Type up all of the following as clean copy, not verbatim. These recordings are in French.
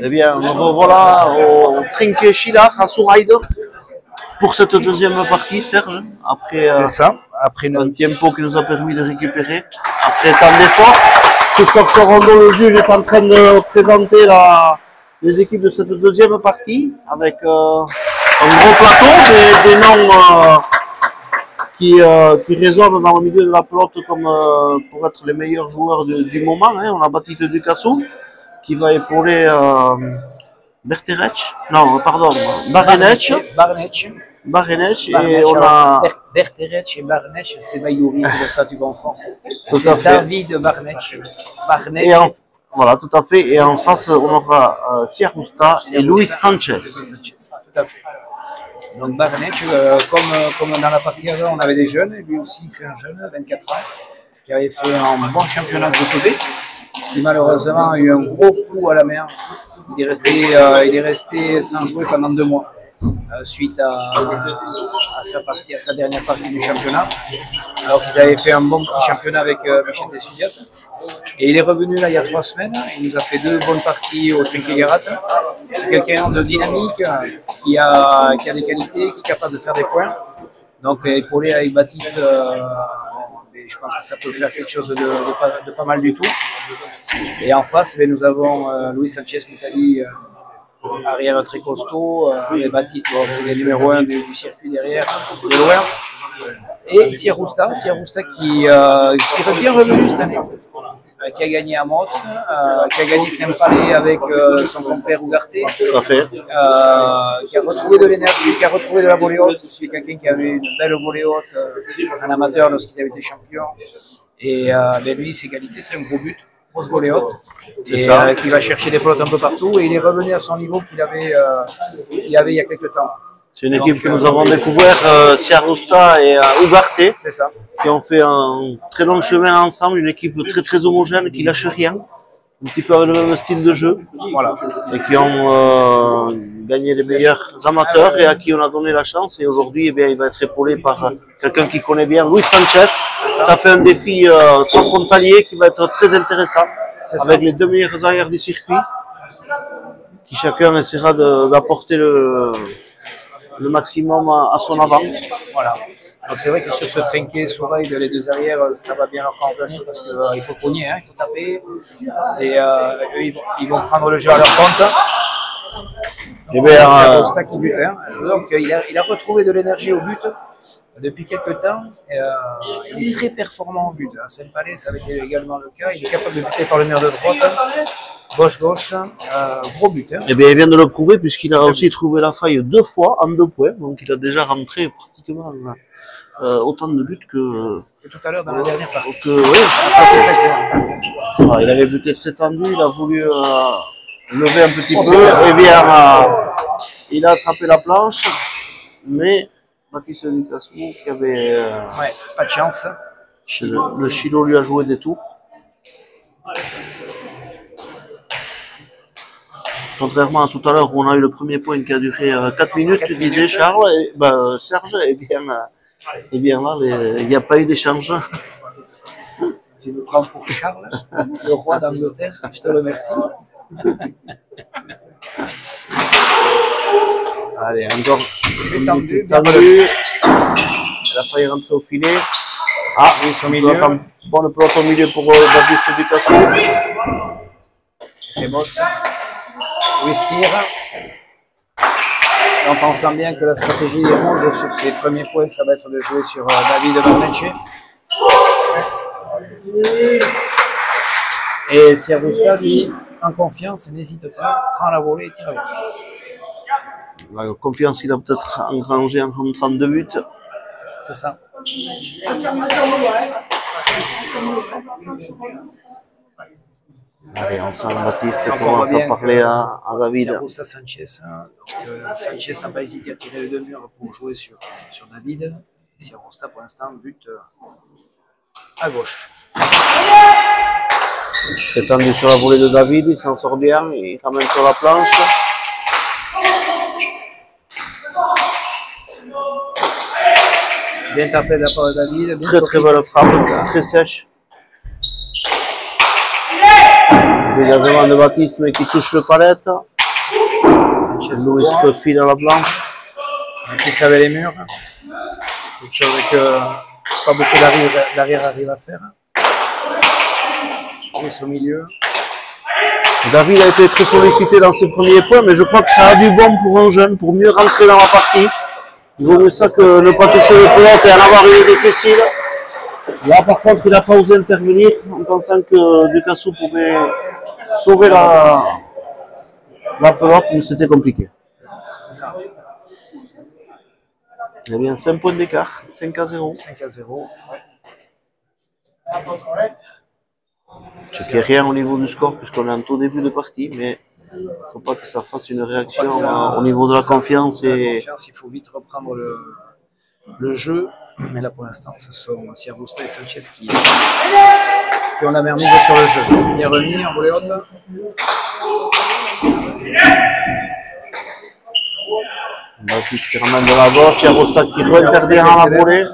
Eh bien, nous revoilà au Trinquet Chillard à Souraïde pour cette deuxième partie, Serge. Après, après un tempo qui nous a permis de récupérer, après tant d'efforts. Christophe Sorondo, le juge, est en train de présenter les équipes de cette deuxième partie avec un gros plateau, des noms qui résonnent dans le milieu de la pelote comme pour être les meilleurs joueurs du moment. Hein. On a Baptiste Ducassou qui va épauler Berterec, non, pardon, Barenec. Et on a Berterec et Barnech, c'est Bayouri, c'est pour ça que tu confonds. Tout à fait. David Barnech. Voilà, tout à fait. Et en face, on aura Sierrusta et Luis Sanchez. Tout à fait. Donc Barnech, comme dans la partie avant, on avait des jeunes, et lui aussi c'est un jeune, 24 ans, qui avait fait un bon championnat de Groupe B, qui malheureusement a eu un gros coup à la main. Il est resté sans jouer pendant 2 mois. Suite à sa dernière partie du championnat, alors qu'ils avaient fait un bon petit championnat avec Michel Dessudiat. Et il est revenu là il y a 3 semaines, il nous a fait 2 bonnes parties au Trinquet-Garat. C'est quelqu'un de dynamique, qui a des qualités, qui est capable de faire des points. Donc épaulé avec Baptiste, je pense que ça peut faire quelque chose de pas mal du tout. Et en face, nous avons Luis Sanchez Vitali, arrière très costaud, et Baptiste, bon, c'est les numéro 1 du circuit derrière, de loin. Et Sierrusta qui est bien revenu cette année, qui a gagné à Motz, qui a gagné Saint-Palais avec son compère Ougarté, qui a retrouvé de l'énergie, qui a retrouvé de la volée haute. C'est quelqu'un qui avait une belle volée haute en amateur lorsqu'il avait été champion. Et lui, ses qualités, c'est un gros but. Grosse volée haute, et qui va chercher des pelotes un peu partout, et il est revenu à son niveau qu'il avait il y a quelques temps. C'est une équipe que nous avons découvert, Sierrusta et Ougarté, qui ont fait un très long chemin ensemble, une équipe très très homogène qui lâche rien, un petit peu avec le même style de jeu, voilà, et qui ont gagné les meilleurs amateurs et à qui on a donné la chance. Et aujourd'hui, eh bien, il va être épaulé par quelqu'un qui connaît bien, Luis Sanchez. Ça fait un défi transfrontalier qui va être très intéressant, avec les 2 meilleurs arrières du circuit, qui chacun essaiera d'apporter le maximum à son avant. Voilà. Donc c'est vrai que sur ce Trinquet, Souraïde, les 2 arrières, ça va bien leur convenir parce qu'il faut cogner, il faut taper. Eux, ils vont prendre le jeu à leur compte. C'est Rosta qui bute. Donc il a retrouvé de l'énergie au but depuis quelques temps. Il est très performant au but. À Saint-Palais, ça avait été également le cas. Il est capable de buter par le mur de droite. Gauche, gros but. Eh bien, il vient de le prouver puisqu'il a aussi trouvé la faille 2 fois en 2 points. Donc, il a déjà rentré pratiquement autant de buts que tout à l'heure dans la dernière partie. Il avait buté très tendu, il a voulu lever un petit peu. Eh bien, il a attrapé la planche, mais Baptiste Ducassou qui avait pas de chance. Le Chilo lui a joué des tours. Contrairement à tout à l'heure où on a eu le premier point qui a duré 4 minutes, tu disais Charles, Serge, eh bien là, il n'y a pas eu d'échange. Tu me prends pour Charles, le roi d'Angleterre, je te remercie. Allez, encore tendu. Elle a failli rentrer au filet. Ah, au milieu. Bonne pelote au milieu pour Baptiste Ducassou. C'est bon. Louis tire. En pensant bien que la stratégie des rouges sur ces premiers points, ça va être de jouer sur David Barnech. Et Sierrusta, lui, en confiance, n'hésite pas, prend la volée et tire avec. La confiance, il a peut-être engrangé en 32 buts. C'est ça. Allez, on sent Baptiste commence à parler à David. Sierrusta Sanchez. Sanchez n'a pas hésité à tirer les 2 murs pour jouer sur David. Et Sierrusta, pour l'instant, bute à gauche. C'est tendu sur la volée de David, il s'en sort bien, il ramène sur la planche. Bien tapé de la part de David. Très belle frappe, très sèche. Dégagement de Baptiste, mais qui touche le palette. Louis file à la planche. Baptiste avait les murs. Quelque chose que pas beaucoup d'arrière arrive à faire. Louis au milieu. David a été très sollicité dans ses premiers points, mais je crois que ça a du bon pour un jeune, pour mieux rentrer dans la partie. Il vaut mieux ça que ne pas toucher le pelote et en avoir une difficile. Là, par contre, il n'a pas osé intervenir en pensant que Ducassou pouvait sauver la pelote, mais c'était compliqué. C'est ça. Eh bien, 5 points d'écart, 5-0. 5-0. Ouais. Ce qui est rien au niveau du score, puisqu'on est en tout début de partie, mais il ne faut pas que ça fasse une réaction au niveau de la confiance. Il faut vite reprendre le jeu. Mais là, pour l'instant, ce sont Sierrusta et Sanchez qui ont la main mise sur le jeu. Il est remis en volée haute. Baptiste qui ramène de la gauche, Sierrusta qui doit intervenir en la volée.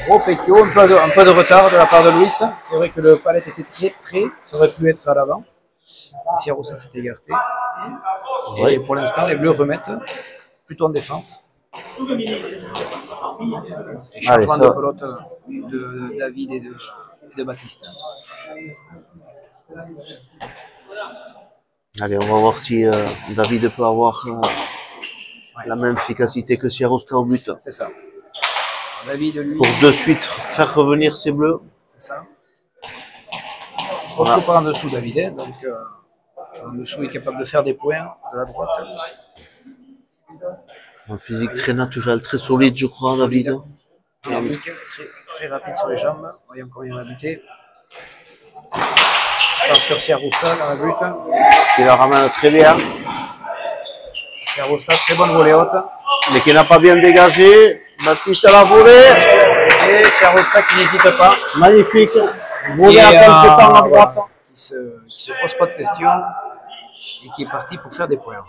Gros pétio, un peu de retard de la part de Louis. C'est vrai que le palette était très près, ça aurait pu être à l'avant. Sierrusta s'est écarté. Et pour l'instant, les Bleus remettent plutôt en défense. Et changement de pelote de David et de Baptiste. Allez, on va voir si David peut avoir la même efficacité que Sierrusta au but. C'est ça. David, lui, pour de suite faire revenir ses Bleus. C'est ça. Costaud par en dessous, David. Hein, donc, en dessous, il est capable de faire des points de la droite. Un physique très naturel, très solide, je crois, David. Dynamique, très rapide sur les jambes. Voyons combien il a buté. Sur Sierrusta dans la butte. Qui la ramène très bien. Sierrusta, très bonne volée haute. Mais qui n'a pas bien dégagé. Baptiste à la volée. Et Sierrusta qui n'hésite pas. Magnifique. Volée à quelques temps à droite. Qui se pose pas de questions et qui est parti pour faire des points.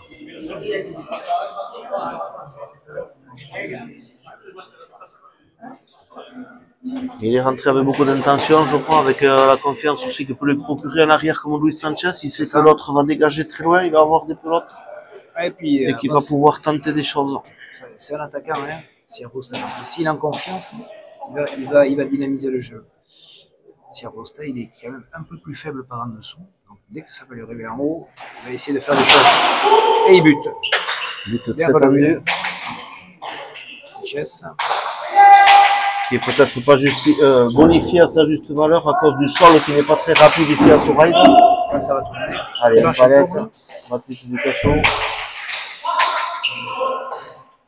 Il est rentré avec beaucoup d'intention, je crois, avec la confiance aussi que peut lui procurer un arrière comme Luis Sanchez. Il sait que l'autre va dégager très loin, il va avoir des pelotes et qu'il va pouvoir tenter des choses. C'est un attaquant, hein, Sierrusta. S'il est en confiance, il va dynamiser le jeu. Sierrusta, il est quand même un peu plus faible par en dessous. Donc dès que ça va lui arriver en haut, il va essayer de faire des choses. Et il bute. But très tendu. Chess. Qui est peut-être pas bonifié à sa juste valeur à cause du sol qui n'est pas très rapide ici à Souraïd. Là, ça va tourner. Allez, un palette. Baptiste Ducassou.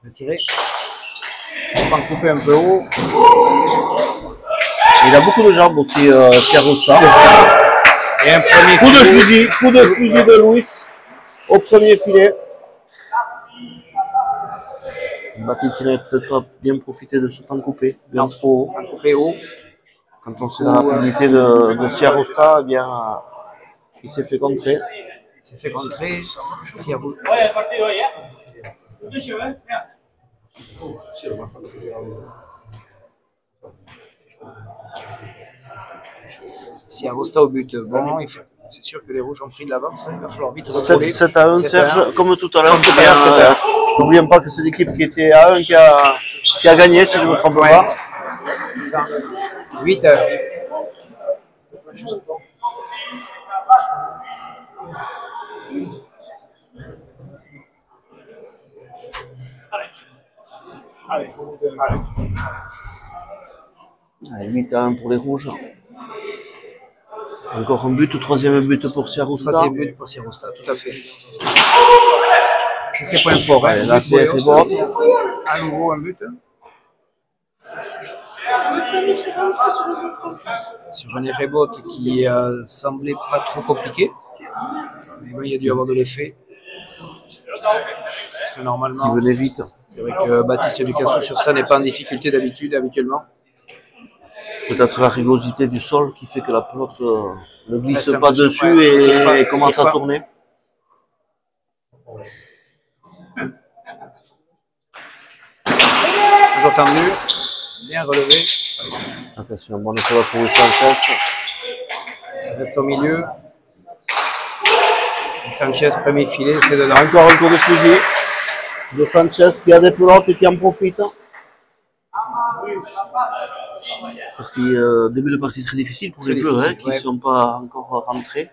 Il va tirer. On va en couper un peu haut. Il a beaucoup de jambes aussi, Sierrusta. Et un premier coup de fusil de Louis au premier filet. Baptiste n'a peut-être pas bien profité de ce temps coupé, bien trop haut. Coupé haut. Quand on sait la rapidité de Sierrusta, eh bien, il s'est fait contrer. Il s'est fait contrer. Sierrusta au but. Bon, c'est sûr que les rouges ont pris de l'avance. Il va falloir vite reculer. 7 à 1, Serge, comme tout à l'heure. N'oublions pas que c'est l'équipe qui était à 1 qui a gagné, si je ne me trompe pas. 8 à 1. Allez, 8 à 1 pour les rouges. Encore un but, troisième but pour Sierrusta. Troisième but pour Sierrusta, tout à fait. C'est ses points forts. Allez, là, c'est bon. À nouveau un but. Sur René Rebot qui semblait pas trop compliqué. Mais bon, il y a dû avoir de l'effet. Parce que normalement. Qui venait vite. C'est vrai que Baptiste Ducassou sur ça n'est pas en difficulté habituellement. Peut-être la rigosité du sol qui fait que la pelote ne glisse pas dessus et commence à tourner. Toujours tendu, bien relevé. Attention, bonne épaule pour Sanchez. Ça reste au milieu. Sanchez, premier filet, c'est dedans. Encore un coup de fusil de Sanchez qui a des pelotes et qui en profite. Début de partie très difficile pour les Bleus, qui ne sont pas encore rentrés.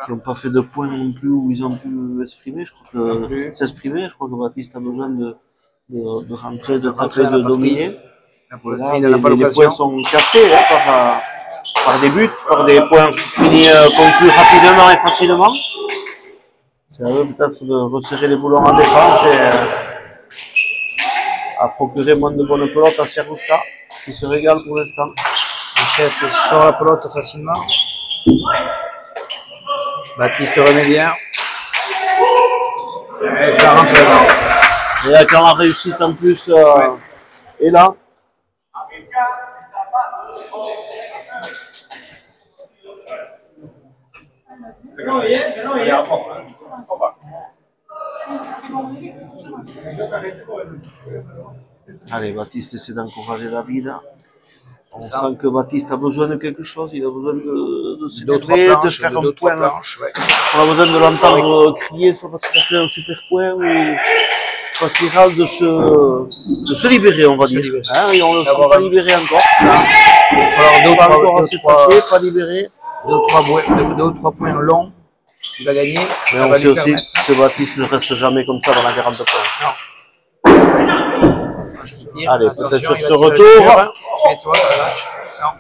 Qui n'ont pas fait de points non plus où ils ont pu s'exprimer. Je crois que Baptiste a besoin de rentrer, de taper, de dominer. Les points sont cassés par des buts, par des points finis conclus rapidement et facilement. C'est à eux peut-être de resserrer les boulons en défense et à procurer moins de bonnes pelotes à Siarousta, qui se régale pour l'instant. Sanchez sort la pelote facilement. Baptiste remet bien. Et ça rentre dedans. Et quand la réussite en plus est là. Allez, Baptiste essaie d'encourager David. On sent que Baptiste a besoin de quelque chose, il a besoin de s'élever, de faire un point. On a besoin de l'entendre crier soit parce qu'il a fait un super point ou parce qu'il râle de se libérer, on va dire. Et on ne le sent pas libéré encore. Il va falloir encore assez fâché, pas libéré. 2 ou 3 points longs qu'il va gagner. Mais on sait aussi que Baptiste ne reste jamais comme ça dans la 40 points. Non. Allez, peut-être sur ce retour. Ça lâche. Non.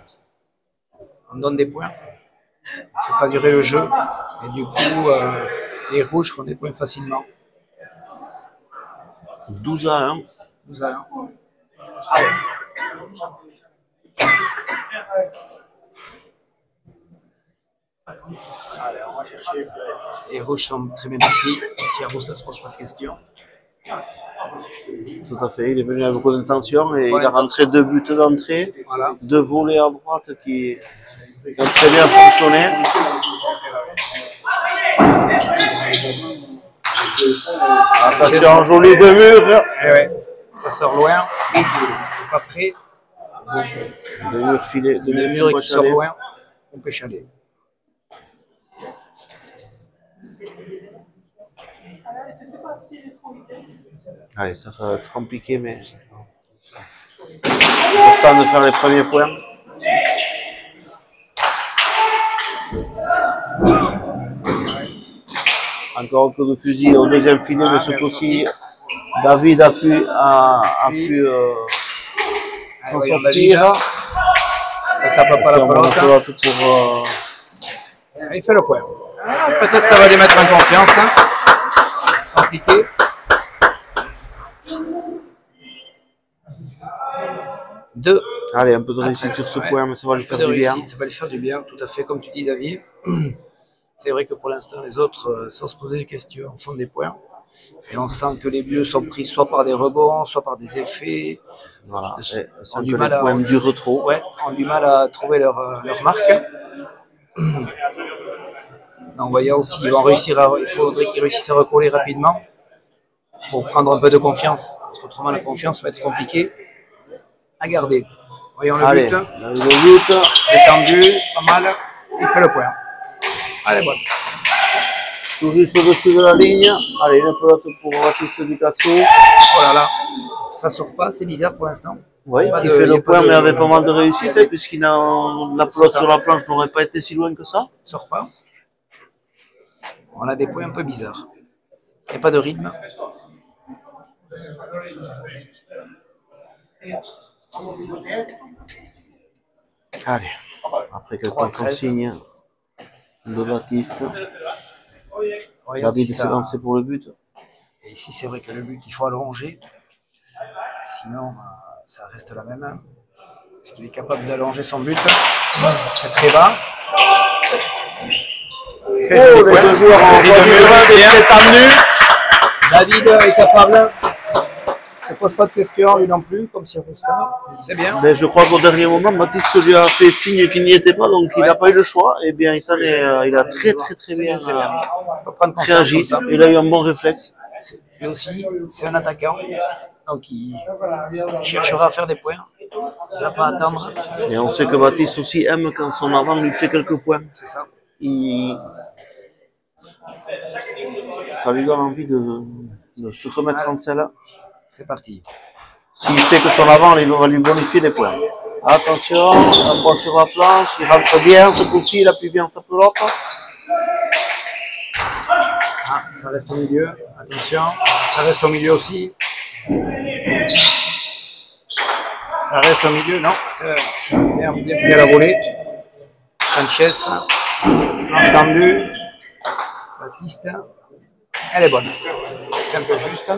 On donne des points. Ça ne fait pas durer le jeu. Et du coup, les rouges font des points facilement. 12 à 1. 12 à 1. Les rouges sont très bien partis. Si à rouge, ça ne se pose pas de questions. Tout à fait, il est venu avec beaucoup d'intention et il a rentré 2 buts d'entrée, 2 volets à droite qui ont très bien fonctionné. Attention, joli de mur. Ça sort loin, pas près. De mur filé, de mur qui sort loin, on peut chaler. Allez, ça va être compliqué, mais c'est le temps de faire les premiers points. Encore un coup de fusil au deuxième filet, mais ce coup-ci, David a pu s'en sortir. Il tape pas la pelote. Il fait le point. Peut-être ça va les mettre en confiance. Compliqué. Allez, un peu de réussite sur ce point, mais ça va lui faire du bien. Ça va lui faire du bien, tout à fait, comme tu dis, David. C'est vrai que pour l'instant, les autres, sans se poser des questions, font des points. Et on sent que les Bleus sont pris soit par des rebonds, soit par des effets. Voilà. On du mal à, du retro. Ouais, ont du mal à trouver leur marque. En voyant s'ils vont réussir il faudrait qu'ils réussissent à recoller rapidement pour prendre un peu de confiance. Parce qu'autrement, la confiance va être compliquée à garder. Voyons le but. Le but. Détendu, pas mal. Il fait le point. Allez, bon. Tout juste au-dessus de la ligne. Allez, une pelote pour Baptiste Ducasso. Oh là là. Ça sort pas, c'est bizarre pour l'instant. Oui, il fait le point, mais avec pas mal de réussite, puisqu'il a la pelote sur la planche n'aurait pas été si loin que ça. Il sort pas. On a des points un peu bizarres. Il n'y a pas de rythme. Allez, après quelques consignes de Baptiste, David s'est lancé pour le but. Et ici, c'est vrai que le but, il faut allonger. Sinon, ça reste la même. Parce qu'il est capable d'allonger son but. C'est très bas. Les deux joueurs en David est capable. Il ne se pose pas de questions, lui non plus, comme Siarousta. C'est bien. Mais je crois qu'au dernier moment, Baptiste lui a fait signe qu'il n'y était pas, donc il n'a pas eu le choix. Et bien, il a très bien réagi. Il a eu un bon réflexe. Lui aussi, c'est un attaquant. Donc il cherchera à faire des points. Il ne va pas attendre. Et on sait que Baptiste aussi aime quand son avant lui fait quelques points. C'est ça. Ça lui donne envie de se remettre en selle. C'est parti. S'il sait que son avant, il va lui bonifier des points. Attention, un bon sur la planche, il rentre bien, ce coup-ci, il appuie bien sa pelote. Ah, ça reste au milieu, attention, ça reste au milieu aussi. Ça reste au milieu, non, c'est bien pris à la volée. Sanchez, entendu. Baptiste, elle est bonne. C'est un peu juste.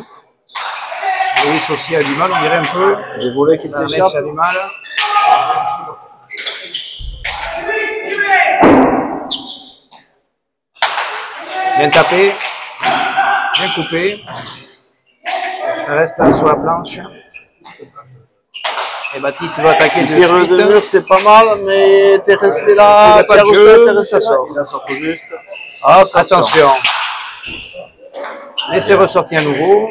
Louis aussi a du mal, on dirait un peu. Des volets qui s'échappent. A du mal. Bien tapé, bien coupé. Ça reste sur la planche. Et Baptiste va attaquer de suite. Le de mur, c'est pas mal, mais t'es resté là. Il n'y a pas de jeu, ça sort. Il a sorti juste. Attention. Laissez ressortir à nouveau.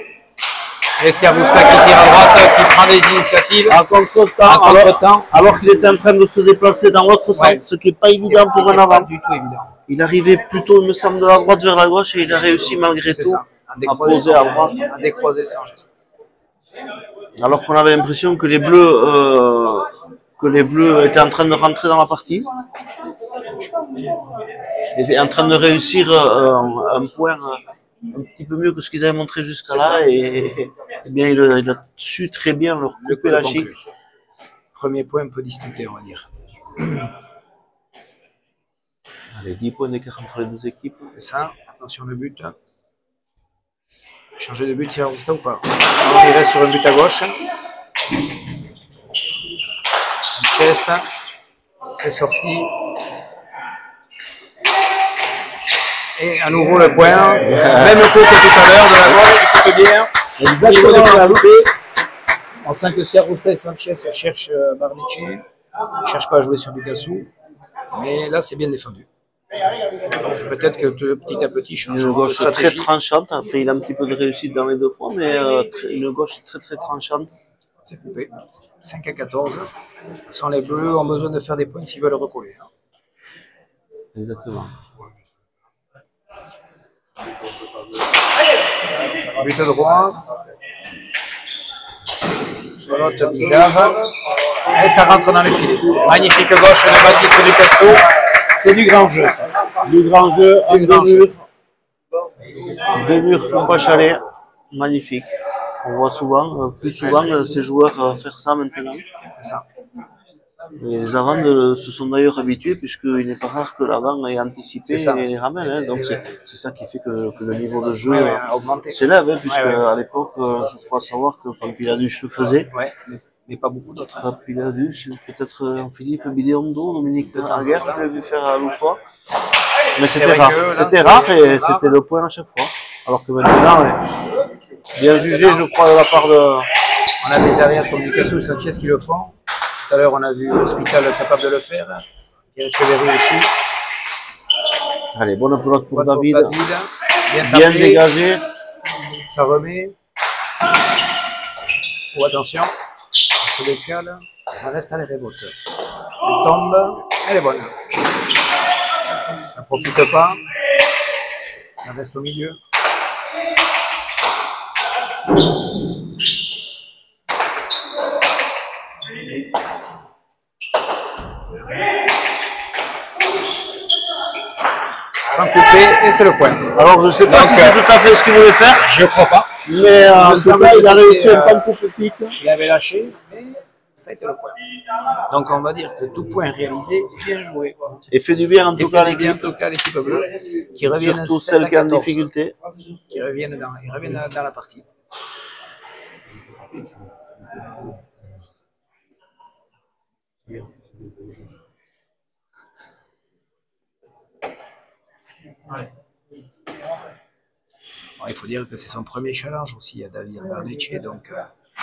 Et c'est Arbusta qui tire à droite, qui prend des initiatives. À contre-temps, alors qu'il était en train de se déplacer dans l'autre sens, ce qui n'est pas évident pour un avant. Pas du tout évident. Il arrivait plutôt, il me semble, de la droite vers la gauche et il a réussi malgré tout à poser à droite. À décroiser sans geste. Alors qu'on avait l'impression que les Bleus étaient en train de rentrer dans la partie. Étaient en train de réussir un point un petit peu mieux que ce qu'ils avaient montré jusqu'à là. Et bien, il a su très bien leur couper la chic. Premier point un peu disputé, on va dire. Allez, 10 points d'écart entre les deux équipes. C'est ça, attention le but. Changer de but, il y a Arbusta ou pas? Alors, il reste sur un but à gauche. Sanchez, c'est sorti. Et à nouveau le point. Même coup que tout à l'heure de la gauche, il coupe bien. Exactement, la loupé. On sent que si Arbusta et Sanchez cherchent Barnecci, ils ne cherchent pas à jouer sur Ducassou. Mais là, c'est bien défendu. Peut-être que petit à petit, change une gauche de très tranchante. Après, il a un petit peu de réussite dans les deux fois, mais une gauche très tranchante. C'est coupé. 5 à 14. De toute façon, les Bleus ont besoin de faire des points s'ils veulent recoller. Exactement. But droit. Pelote bizarre. Et ça rentre dans le filet. Magnifique gauche de Baptiste Ducassou. C'est du grand jeu, ça. Du grand jeu, deux murs comme pas chalet. Magnifique. On voit souvent, plus souvent, ces joueurs faire ça maintenant. C'est ça. Les avants se sont d'ailleurs habitués, puisqu'il n'est pas rare que l'avant ait anticipé et les ramène. Hein. Donc c'est ça qui fait que le niveau de jeu s'élève, hein, puisque à l'époque, je crois savoir que Pampiladus le faisait. Mais pas beaucoup d'autres. Pampiladus, peut-être Philippe Bidéondo, Dominique Aguerre, je l'ai vu faire à l'autre. Mais c'était rare. C'était rare et c'était le point à chaque fois. Alors que maintenant, bien jugé, je crois, de la part de... On a des arrières comme Ducassou, Sanchez qui le font. Tout à l'heure, on a vu Hospital capable de le faire. Il y a Echeverry aussi. Allez, bonne pelote pour David. Bien dégagé. Ça remet. Oh, attention. Ça se décale. Ça reste à les rebotes. Elle tombe. Elle est bonne. Ça ne profite pas. Ça reste au milieu. Un coupé et c'est le point. Alors je ne sais pas si c'est tout à fait ce qu'il voulait faire. Je crois pas. Mais en tout cas, il a réussi un pan de coupe pique. Il avait lâché, mais ça a été le point. Donc on va dire que tout point réalisé, bien joué. Et fait du bien en tout cas à l'équipe bleue. Qui reviennent surtout celles qui ont en difficulté. Qui reviennent dans la partie. Bon, il faut dire que c'est son premier challenge aussi à David Barnecci, donc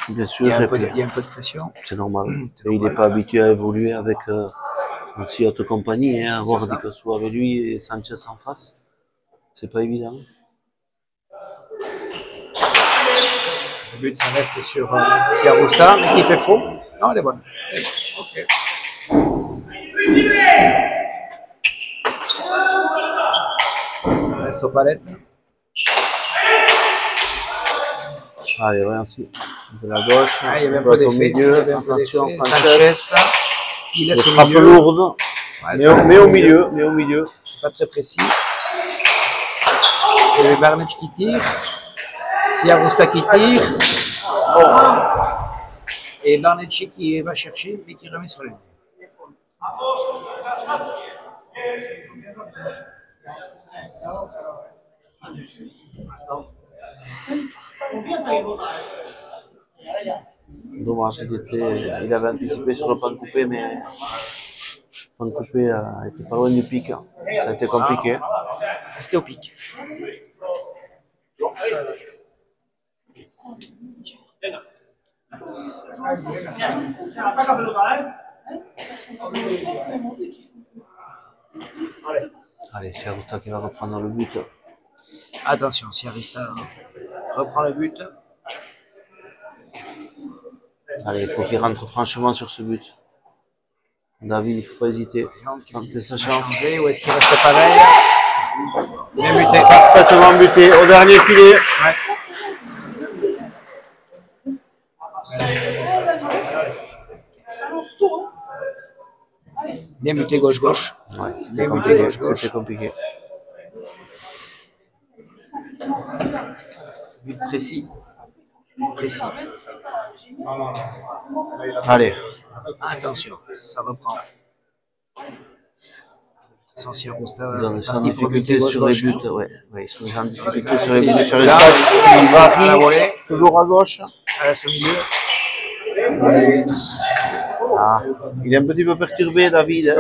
bien sûr, il y a un peu de pression. C'est normal. Et il n'est pas habitué à évoluer avec aussi haute compagnie, hein, avoir Ducassou avec lui et Sanchez en face. C'est pas évident. Le but, ça reste sur Arbusta, mais qui fait faux. Non, elle est bonne. Elle est bonne. Ok. Ça reste aux palettes. Allez, ouais, ensuite. De la gauche. Ah, il y avait un peu d'effet. Attention, Sanchez. Il laisse au frappe milieu. Lourde. Ouais, mais au milieu. C'est pas très précis. Et Barnett qui tire. Siarousta qui tire. Et Barnett qui va chercher mais qui remet sur le ligne. Dommage, il avait anticipé sur le pan coupé, mais le pan coupé était pas loin du pic. Ça a été compliqué. C'était au pic. Allez, Siarousta qui va reprendre le but. Attention, Siarousta reprend le but. Allez, il faut qu'il rentre franchement sur ce but. David, il ne faut pas hésiter. Tenter sa chance. Ou est-ce qu'il reste pareil? Bien buté. Parfaitement buté au dernier filet. Ouais. Bien buté gauche-gauche. Ouais, bien buté gauche-gauche. C'était compliqué. But précis. Précis. Allez. Attention, ça reprend. Attention, Siarousta. Ils sont en difficulté sur les buts. Ouais, ils sont en difficulté sur les buts. Sur les Là, il va à la volée. toujours à gauche. Ça reste au milieu. Ah, il est un petit peu perturbé, David.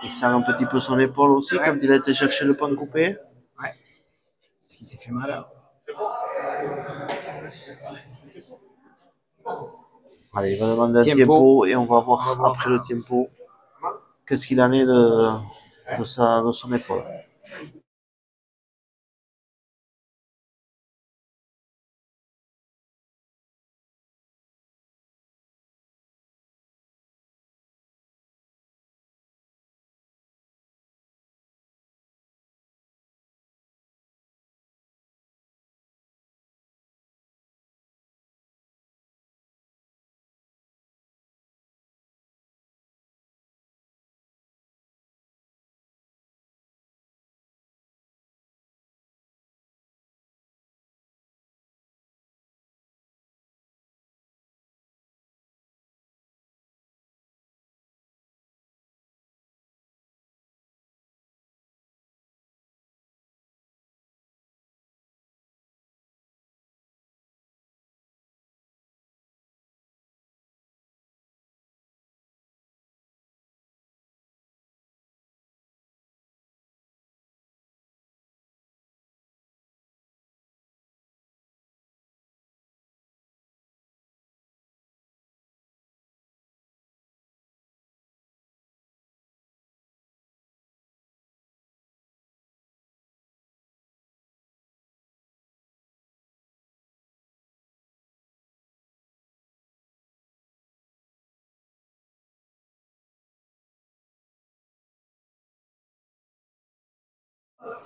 Il sent un petit peu son épaule aussi, quand il a été chercher le pan coupé. Ouais. Est-ce qu'il s'est fait mal là? Allez, il va demander un tempo et on va voir après le tempo qu'est-ce qu'il en est de son épaule.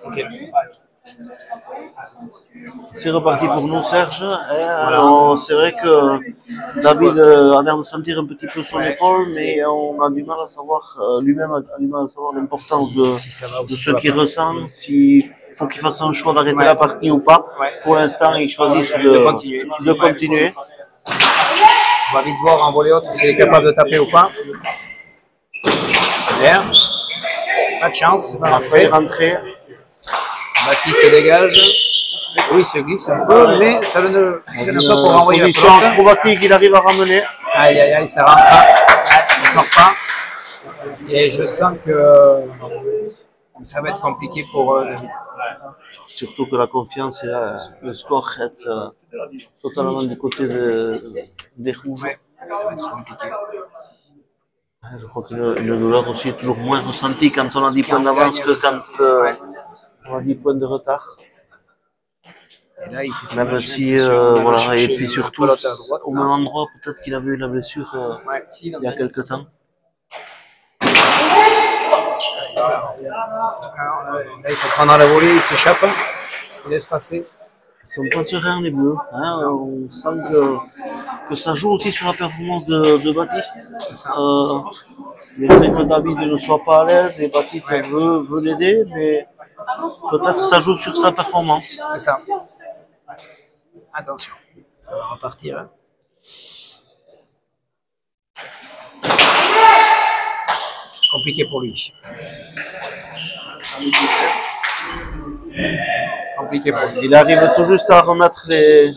Ok. C'est reparti pour nous, Serge. C'est vrai que David a l'air de sentir un petit peu son épaule, mais on a du mal à savoir, lui-même a du mal à savoir l'importance de ce qu'il ressent, s'il faut qu'il fasse un choix d'arrêter la partie ou pas. Pour l'instant, il choisit de continuer. On va vite voir en volée haute s'il est capable de taper ou pas. Bien. Pas de chance. Parfait, rentrer. Baptiste dégage. Oui, il se glisse un peu, mais ça ne gêne pas pour envoyer la position acrobatique, il arrive à ramener. Aïe, aïe, aïe, ça rentre pas. Ça ne sort pas. Et je sens que ça va être compliqué pour David. Surtout que la confiance et le score est totalement du côté des rouges. Ouais, ça va être compliqué. Je crois que le douleur aussi est toujours moins ressenti quand on a 10 points d'avance que quand on a 10 points de retard. Et là, il s'est fait même si, voilà, et puis surtout, au même endroit, peut-être qu'il avait eu la blessure il y a quelques temps. Là, il faut prendre la volée, il s'échappe, il laisse passer. Ils sont pas sereins les Bleus. Hein, on sent que ça joue aussi sur la performance de Baptiste. Le fait que David ne soit pas à l'aise et Baptiste veut l'aider, mais peut-être ça joue sur sa performance. C'est ça. Attention, ça va repartir. Hein. Compliqué pour lui. Compliqué pour lui. Il arrive tout juste à remettre les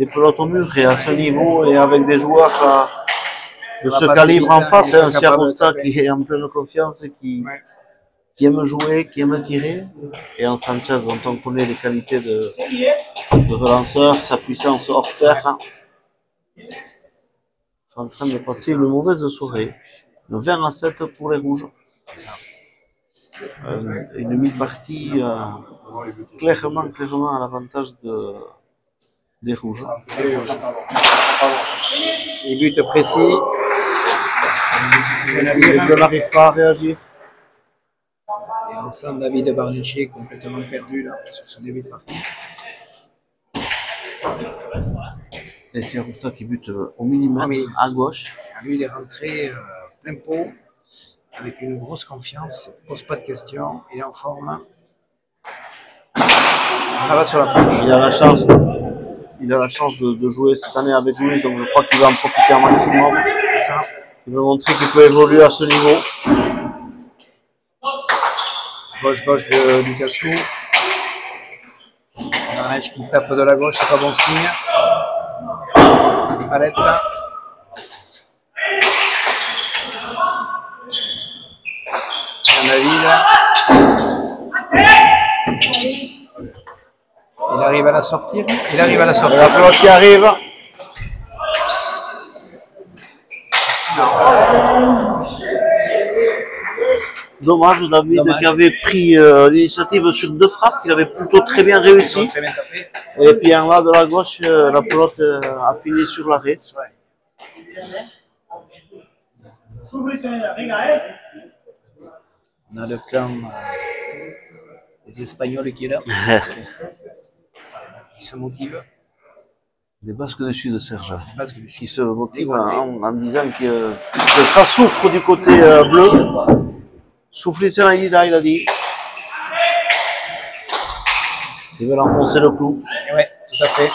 pelotes au mur et à ce niveau et avec des joueurs de ce calibre en face, un Siarosta qui est en pleine confiance et qui aime jouer, qui aime tirer, et un Sanchez dont on connaît les qualités de relanceur, sa puissance hors terre. C'est en train de passer une mauvaise soirée. 20-7 pour les rouges. Une mi-partie clairement à l'avantage des rouges. Les buts précis. Il n'arrive pas à réagir. Et on sent David Barnecci complètement perdu là, sur son début de partie. Et c'est Rusta qui bute au millimètre à gauche. Lui, il est rentré plein pot, avec une grosse confiance, il ne pose pas de questions, il est en forme. Ça va sur la planche. Il a la chance de jouer cette année avec lui, donc je crois qu'il va en profiter un maximum. C'est ça. Il veut montrer qu'il peut évoluer à ce niveau. Gauche de Ducassou. Barnech qui tape de la gauche, c'est pas bon signe. Palette là. Il arrive à la sortir. Il arrive à la sortir. La pelote qui arrive. Non. Dommage, David qui avait pris l'initiative sur 2 frappes, qu'il avait plutôt très bien réussi. Très bien tapé. Et puis en bas de la gauche, la pelote a fini sur l'arrêt. On a le clan des Espagnols qui est là, qui se motive. Des Basques du Sud, Serge, qui se motivent en disant que ça souffre du côté bleu. Souffler sur la il a dit. Ils veulent enfoncer le clou. Oui, tout à fait.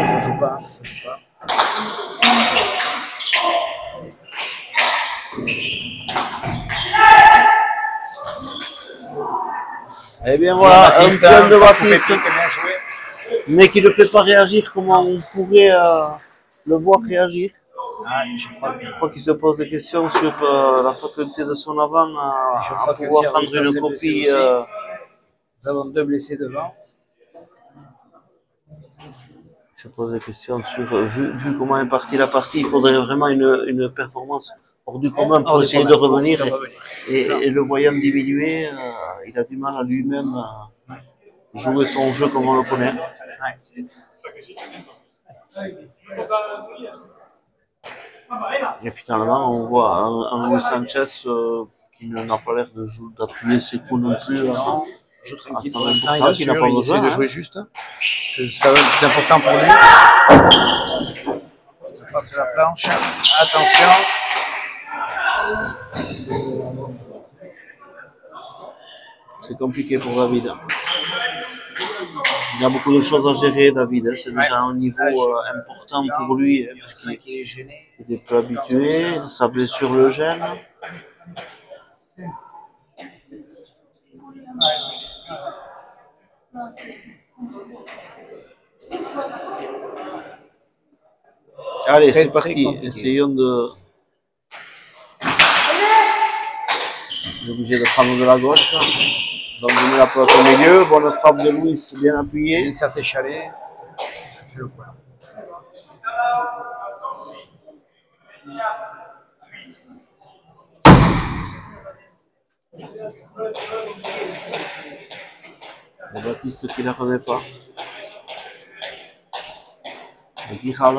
Ça joue pas, ça joue pas. Eh bien voilà, un plan de Baptiste, mais qui ne fait pas réagir comme on pourrait le voir réagir. Je crois qu'il se pose des questions sur la faculté de son avant à pouvoir prendre une copie. Nous avons 2 blessés devant. Il se pose des questions sur, vu comment est partie la partie, il faudrait vraiment une performance hors du commun pour essayer de revenir. Et le voyant diminuer, il a du mal à lui-même jouer son jeu comme on le connaît. Et finalement, on voit un Luis Sanchez qui n'a pas l'air d'appuyer ses coups non plus. Joue tranquille pour l'instant, il essaie de jouer juste. Ça va être important pour lui. Ça passe sur la planche. Attention. C'est compliqué pour David. Il a beaucoup de choses à gérer, David. C'est déjà un niveau important pour lui. Parce qu'il est peu habitué. Sa blessure le gêne. Allez, c'est parti. Essayons de... On est obligé de prendre de la gauche. Donc, donner la pelote au milieu. Bonne frappe de Louis, bien appuyé. Une certaine chalet. Ça fait le point. Et Baptiste qui ne la remet pas. Et qui râle.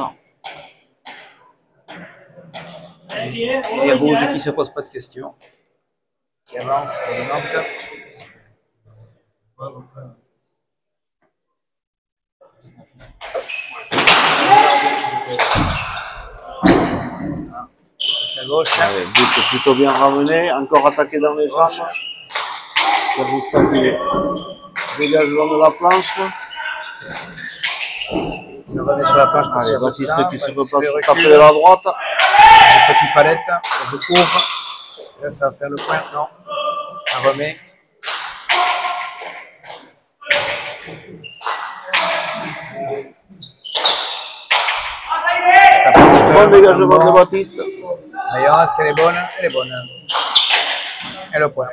Et les rouges qui ne se posent pas de questions. Qui avancent, qui alimentent. À gauche. Allez, but plutôt bien ramené, encore attaqué dans les jambes. Serrousta qui dégagement de la planche. Ça remet sur la planche. Allez, Baptiste qui se replace taper de la droite. Petite palette, je couvre. Là, ça va faire le point. Non, ça remet. Bon dégagement de Baptiste. D'ailleurs, est-ce qu'elle est bonne? Elle est bonne. Et le point.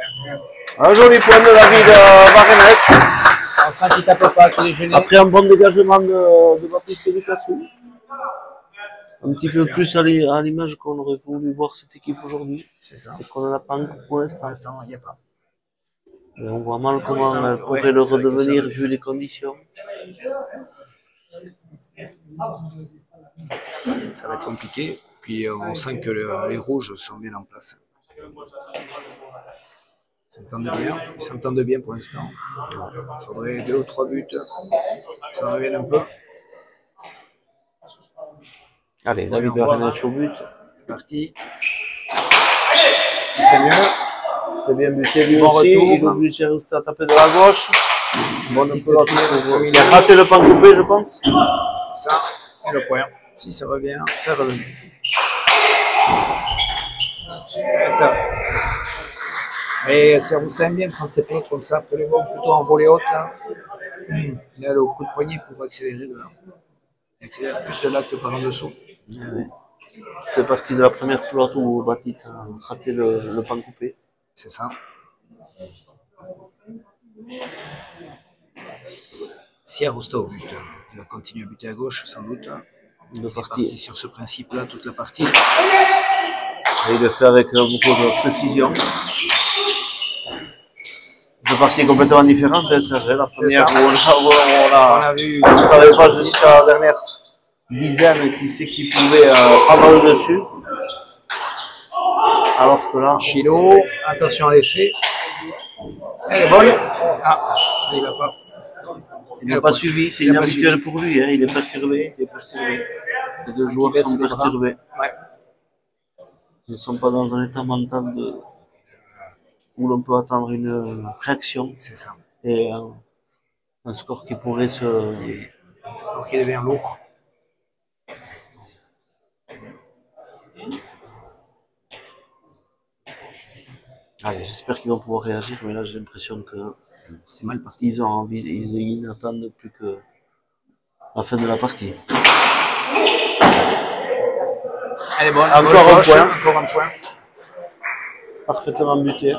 Un joli point de la vie de Varenec. On sent qu'il tape pas, qu'il est gêné. Après un bon dégagement de Baptiste Lucassou. Un petit peu plus à l'image qu'on aurait voulu voir cette équipe aujourd'hui. C'est ça. Et qu'on n'en a pas encore pour l'instant. Pour l'instant, il n'y a pas. Et on voit mal comment elle pourrait le redevenir vu les conditions. Ça va être compliqué. Puis on sent que les rouges sont bien en place. Ils s'entendent bien pour l'instant. Il faudrait 2 ou 3 buts. Ça revienne un peu. Allez, David Varenec au but. C'est parti. C'est mieux. Très bien buté lui aussi. Il oblige Serrousta à taper de la gauche. Bonne pelote. Il a raté le pan coupé, je pense. Ça, et le point. Si ça revient, ça revient. Et ça. Et Serrousta aime bien prendre ses pelotes comme ça, après les bons plutôt en volée haute. Là. Il a le coup de poignet pour accélérer de là. Il accélère plus de là que par en dessous. Ouais. C'est parti de la première pelote où Batit a raté le pan coupé. C'est ça. Serrousta au but. Il va continuer à buter à gauche, sans doute. Il est parti sur ce principe-là toute la partie. Et il le fait avec beaucoup de précision. Deux parties complètement différentes, Serge. La première où on a vu, on ne savait pas jusqu'à la dernière dizaine qui c'est qui pouvait prendre le dessus. Alors que là. Chilo, attention à l'effet. Elle est bonne. Ah, ça il va pas. Il n'a pas suivi, c'est inhabituel pour lui, hein. Il est perturbé. Les deux joueurs sont perturbés. Ouais. Ils ne sont pas dans un état mental où l'on peut attendre une réaction. C'est ça. Et un score qui pourrait se. Un score qui devient lourd. Allez, j'espère qu'ils vont pouvoir réagir, mais là j'ai l'impression que c'est mal parti. Ils ont envie, ils n'attendent plus que la fin de la partie. Elle est bonne. Encore un point. Encore un point. Parfaitement buté.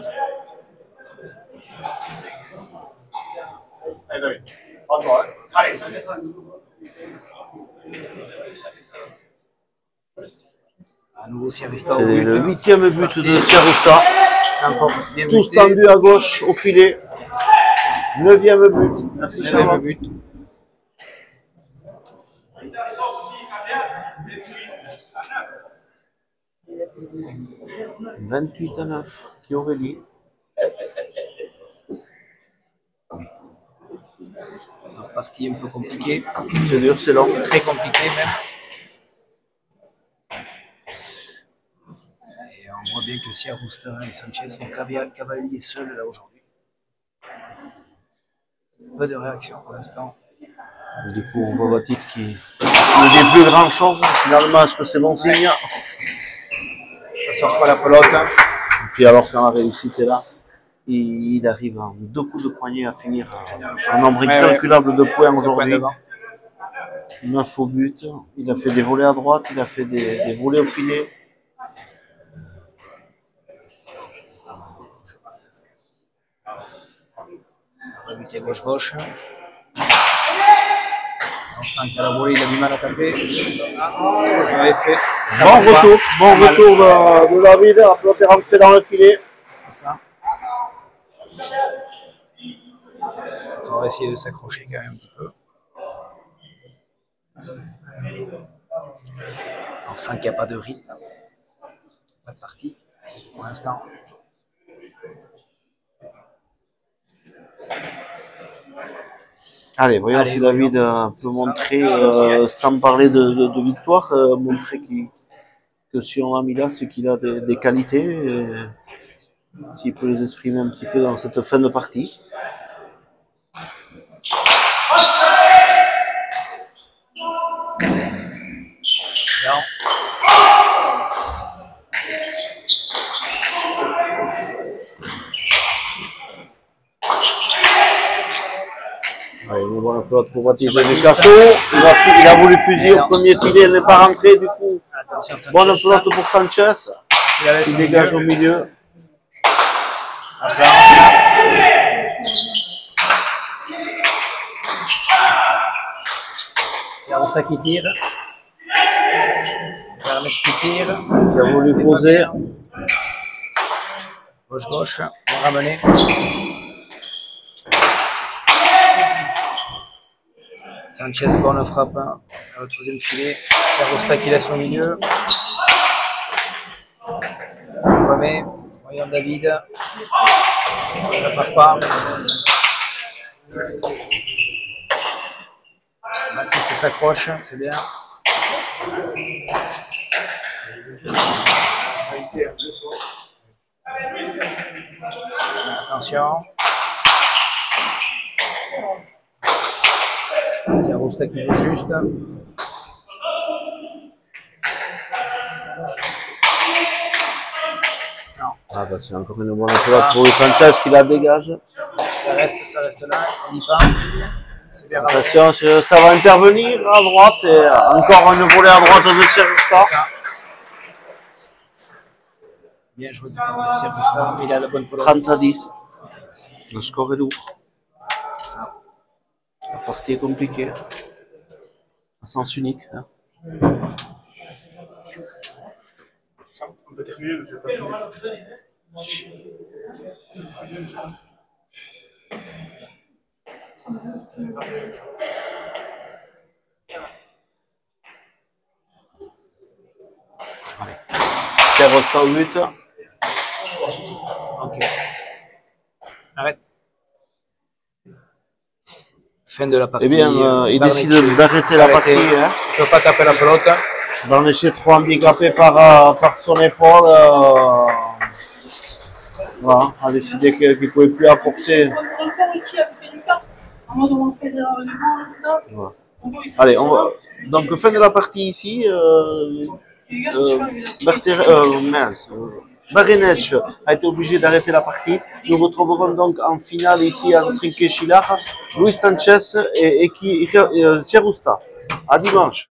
À nouveau Serrousta. C'est le 8e but de Serrousta. C'est encore bien tous tendus à gauche au filet. 9e but. Merci Charles. 28-9. Qui aurait dit? Une partie un peu compliquée. C'est dur, c'est long. Très compliqué même. Et on voit bien que Serrousta et Sanchez vont cavalier seuls là aujourd'hui. Pas de réaction pour l'instant. Du coup, on voit Batit qui ne dit plus grand chose. Finalement, est-ce que c'est bon signe? Ça sort pas la pelote. Et puis alors quand la réussite est là, il arrive en 2 coups de poignet à finir un nombre incalculable de points aujourd'hui. 9 au but. Il a fait des volets à droite, il a fait des volets au filet. Rebuté gauche-gauche. On sent qu'à la volée, il a du mal à taper. Bon retour de David. La pelote est rentrée dans le filet. C'est ça. faudra essayer de s'accrocher quand même un petit peu. On sent qu'il n'y a pas de rythme, pas de partie pour l'instant. Allez, voyons si David peut montrer, sans parler de victoire, montrer que si on l'a mis là, c'est qu'il a des qualités, s'il peut les exprimer un petit peu dans cette fin de partie. Non. Allez, on voit la pelote pour baptiser Picasso. Il a voulu fusiller au premier filet, elle n'est pas rentrée du coup. Attention, Bonne pelote pour Sanchez. Il dégage au milieu. C'est Arousta qui tire. Vermech qui tire. Il a voulu poser. Gauche, on va ramener. Sanchez, bonne frappe dans le troisième filet. C'est Arousta qui laisse au milieu. Ça remet. Voyons David. Ça part pas. Mathis s'accroche, c'est bien. Attention. C'est Arousta qui joue juste. Ah bah c'est encore une bonne pelote pour Sanchez qui la dégage. Ça reste là, on n'y pas. C'est bien. Attention, ça va intervenir à droite et encore une volée à droite de Serrusta. Bien joué de Serrusta, il a la bonne pelote. 30-10. Le score est lourd. La partie est compliquée. À sens unique. Hein. On peut terminer, monsieur Pascal. Serrusta au but. Ok. Arrête. Fin de la partie. Eh bien, il décide d'arrêter la partie. Hein. Il ne peut pas taper la pelote. Barnechet trop handicapé par son épaule. Voilà, a décidé qu'il ne pouvait plus apporter. Voilà. Allez, on va. Donc, fin de la partie ici. Barnechet a été obligé d'arrêter la partie. Nous retrouverons donc en finale ici entre Trinquet-Chilard, Luis Sanchez et Serrusta. À dimanche.